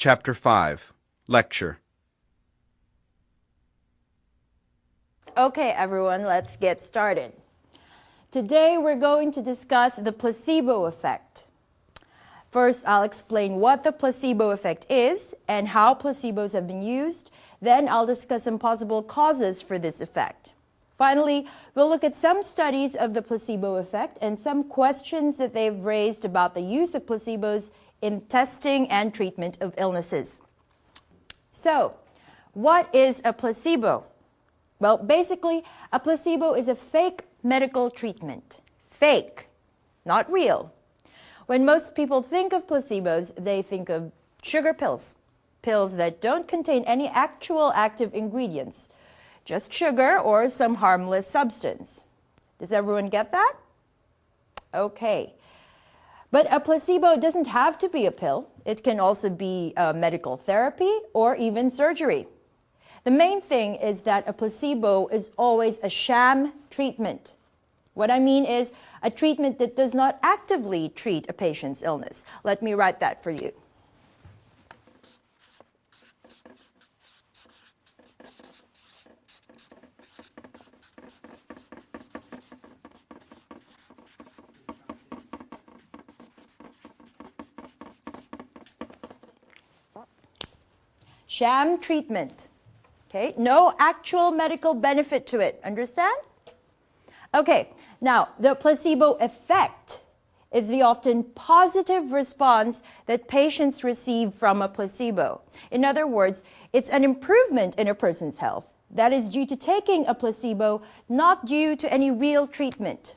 Chapter 5, Lecture. Okay, everyone, let's get started. Today we're going to discuss the placebo effect. First, I'll explain what the placebo effect is and how placebos have been used. Then I'll discuss some possible causes for this effect. Finally, we'll look at some studies of the placebo effect and some questions that they've raised about the use of placebos in testing and treatment of illnesses. So, what is a placebo? Well, basically, a placebo is a fake medical treatment. Fake, not real. When most people think of placebos, they think of sugar pills. Pills that don't contain any actual active ingredients. Just sugar or some harmless substance. Does everyone get that? Okay. But a placebo doesn't have to be a pill. It can also be medical therapy or even surgery. The main thing is that a placebo is always a sham treatment. What I mean is a treatment that does not actively treat a patient's illness. Let me write that for you. Sham treatment. Okay, no actual medical benefit to it. Understand? Okay, now the placebo effect is the often positive response that patients receive from a placebo. In other words, it's an improvement in a person's health that is due to taking a placebo, not due to any real treatment.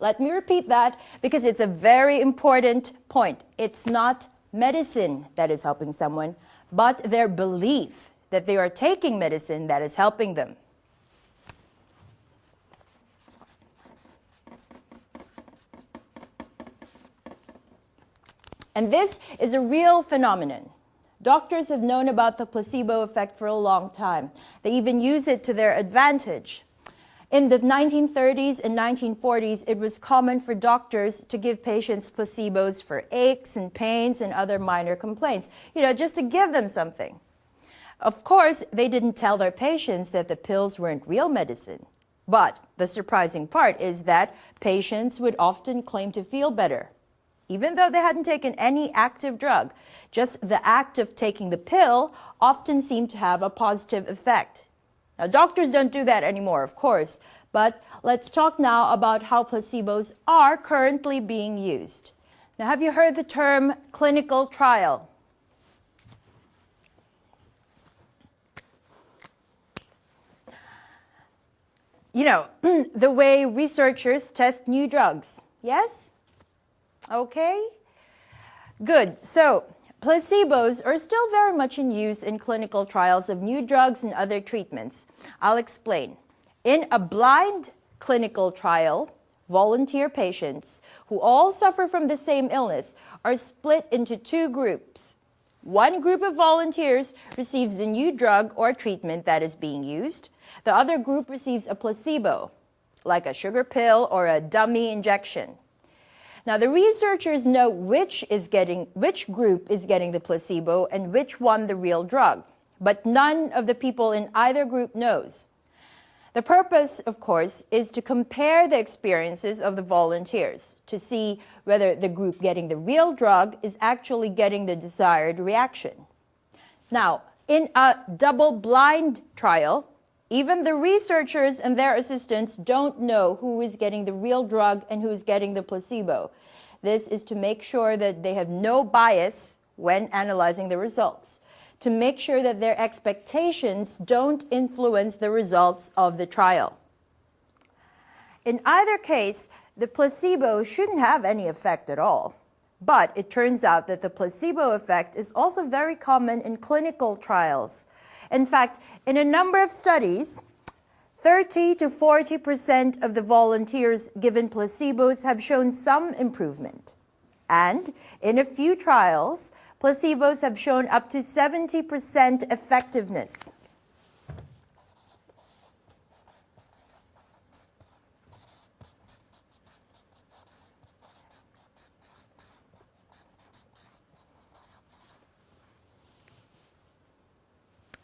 Let me repeat that because it's a very important point. It's not medicine that is helping someone, but their belief that they are taking medicine that is helping them. And this is a real phenomenon. Doctors have known about the placebo effect for a long time. They even use it to their advantage. In the 1930s and 1940s, it was common for doctors to give patients placebos for aches and pains and other minor complaints, just to give them something. Of course, they didn't tell their patients that the pills weren't real medicine. But the surprising part is that patients would often claim to feel better, even though they hadn't taken any active drug. Just the act of taking the pill often seemed to have a positive effect. Now, doctors don't do that anymore, of course, but let's talk now about how placebos are currently being used. Now, have you heard the term clinical trial? The way researchers test new drugs, yes? Okay, good. So, placebos are still very much in use in clinical trials of new drugs and other treatments. I'll explain. In a blind clinical trial, volunteer patients who all suffer from the same illness are split into two groups. One group of volunteers receives the new drug or treatment that is being used. The other group receives a placebo, like a sugar pill or a dummy injection. Now, the researchers know which group is getting the placebo and which one the real drug, but none of the people in either group knows. The purpose, of course, is to compare the experiences of the volunteers to see whether the group getting the real drug is actually getting the desired reaction. Now, in a double-blind trial, even the researchers and their assistants don't know who is getting the real drug and who is getting the placebo. This is to make sure that they have no bias when analyzing the results, to make sure that their expectations don't influence the results of the trial. In either case, the placebo shouldn't have any effect at all. But it turns out that the placebo effect is also very common in clinical trials. In fact, in a number of studies, 30 to 40% of the volunteers given placebos have shown some improvement. And in a few trials, placebos have shown up to 70% effectiveness.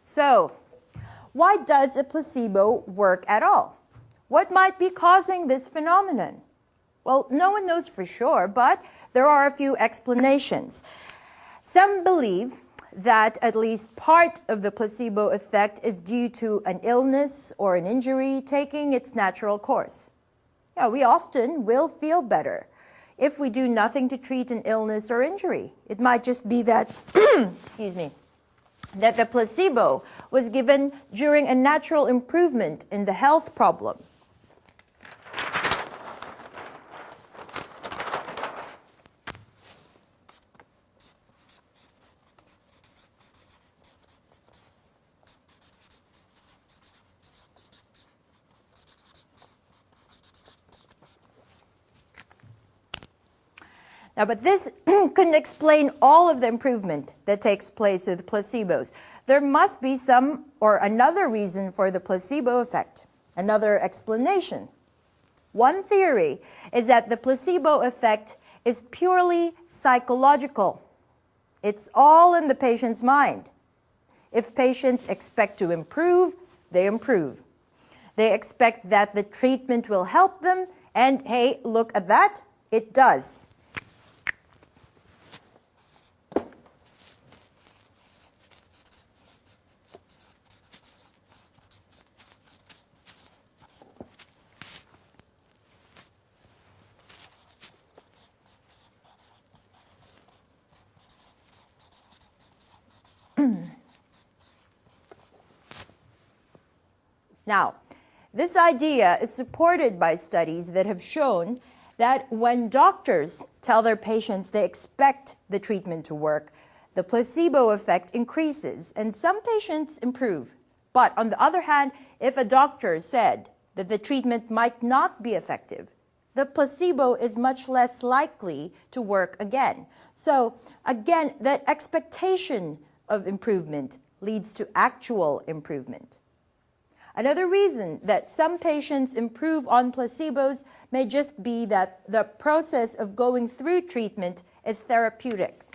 So, why does a placebo work at all? What might be causing this phenomenon? Well, no one knows for sure, but there are a few explanations. Some believe that at least part of the placebo effect is due to an illness or an injury taking its natural course. Yeah, we often will feel better if we do nothing to treat an illness or injury. It might just be that, excuse me, that the placebo was given during a natural improvement in the health problem. Now, but this couldn't explain all of the improvement that takes place with placebos. There must be some or another reason for the placebo effect, another explanation. One theory is that the placebo effect is purely psychological. It's all in the patient's mind. If patients expect to improve, they improve. They expect that the treatment will help them, and hey, look at that, it does. Now, this idea is supported by studies that have shown that when doctors tell their patients they expect the treatment to work, the placebo effect increases and some patients improve. But on the other hand, if a doctor said that the treatment might not be effective, the placebo is much less likely to work again. So again, that expectation of improvement leads to actual improvement. Another reason that some patients improve on placebos may just be that the process of going through treatment is therapeutic.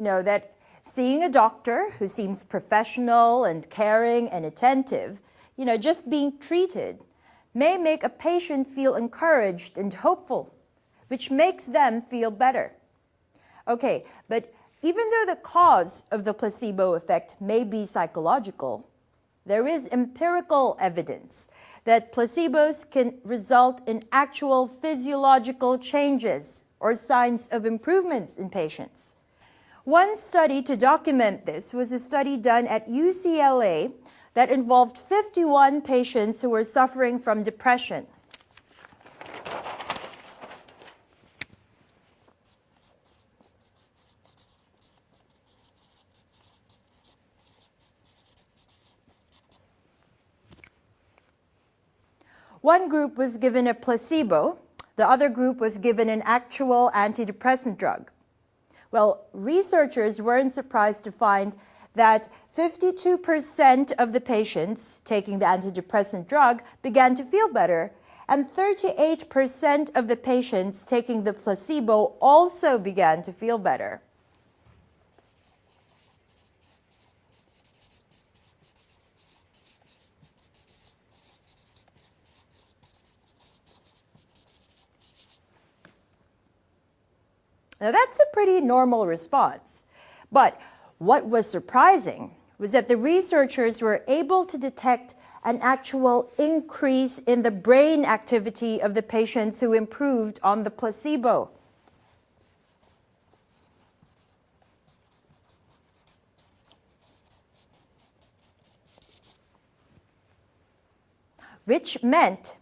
You know, that seeing a doctor who seems professional and caring and attentive, you know, just being treated, may make a patient feel encouraged and hopeful, which makes them feel better. Okay, but even though the cause of the placebo effect may be psychological, there is empirical evidence that placebos can result in actual physiological changes or signs of improvements in patients. One study to document this was a study done at UCLA that involved 51 patients who were suffering from depression. One group was given a placebo, the other group was given an actual antidepressant drug. Well, researchers weren't surprised to find that 52% of the patients taking the antidepressant drug began to feel better, and 38% of the patients taking the placebo also began to feel better. Now, that's a pretty normal response. But what was surprising was that the researchers were able to detect an actual increase in the brain activity of the patients who improved on the placebo. which meant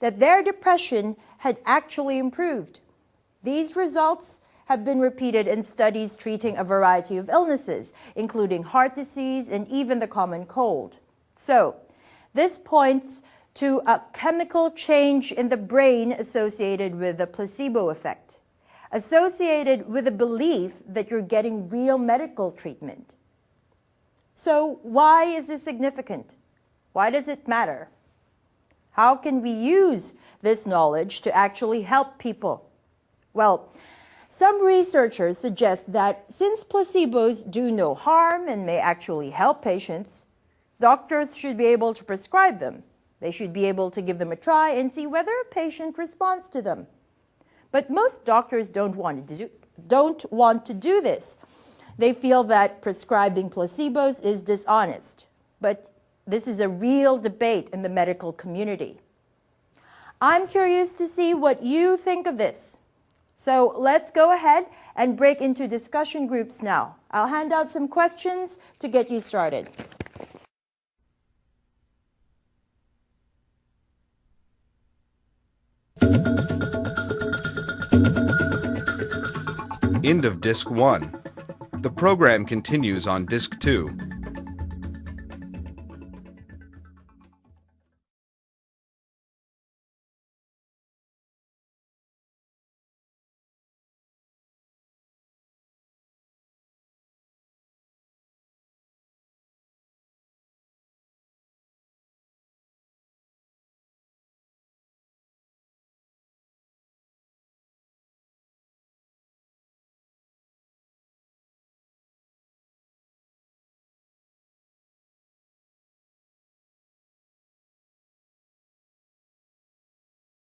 that their depression had actually improved. These results have been repeated in studies treating a variety of illnesses, including heart disease and even the common cold. So, this points to a chemical change in the brain associated with the placebo effect, associated with the belief that you're getting real medical treatment. So, why is this significant? Why does it matter? How can we use this knowledge to actually help people? Well, some researchers suggest that since placebos do no harm and may actually help patients, doctors should be able to prescribe them. They should be able to give them a try and see whether a patient responds to them. But most doctors don't want to do this. They feel that prescribing placebos is dishonest. But this is a real debate in the medical community. I'm curious to see what you think of this. So let's go ahead and break into discussion groups now. I'll hand out some questions to get you started. End of Disc 1. The program continues on Disc 2.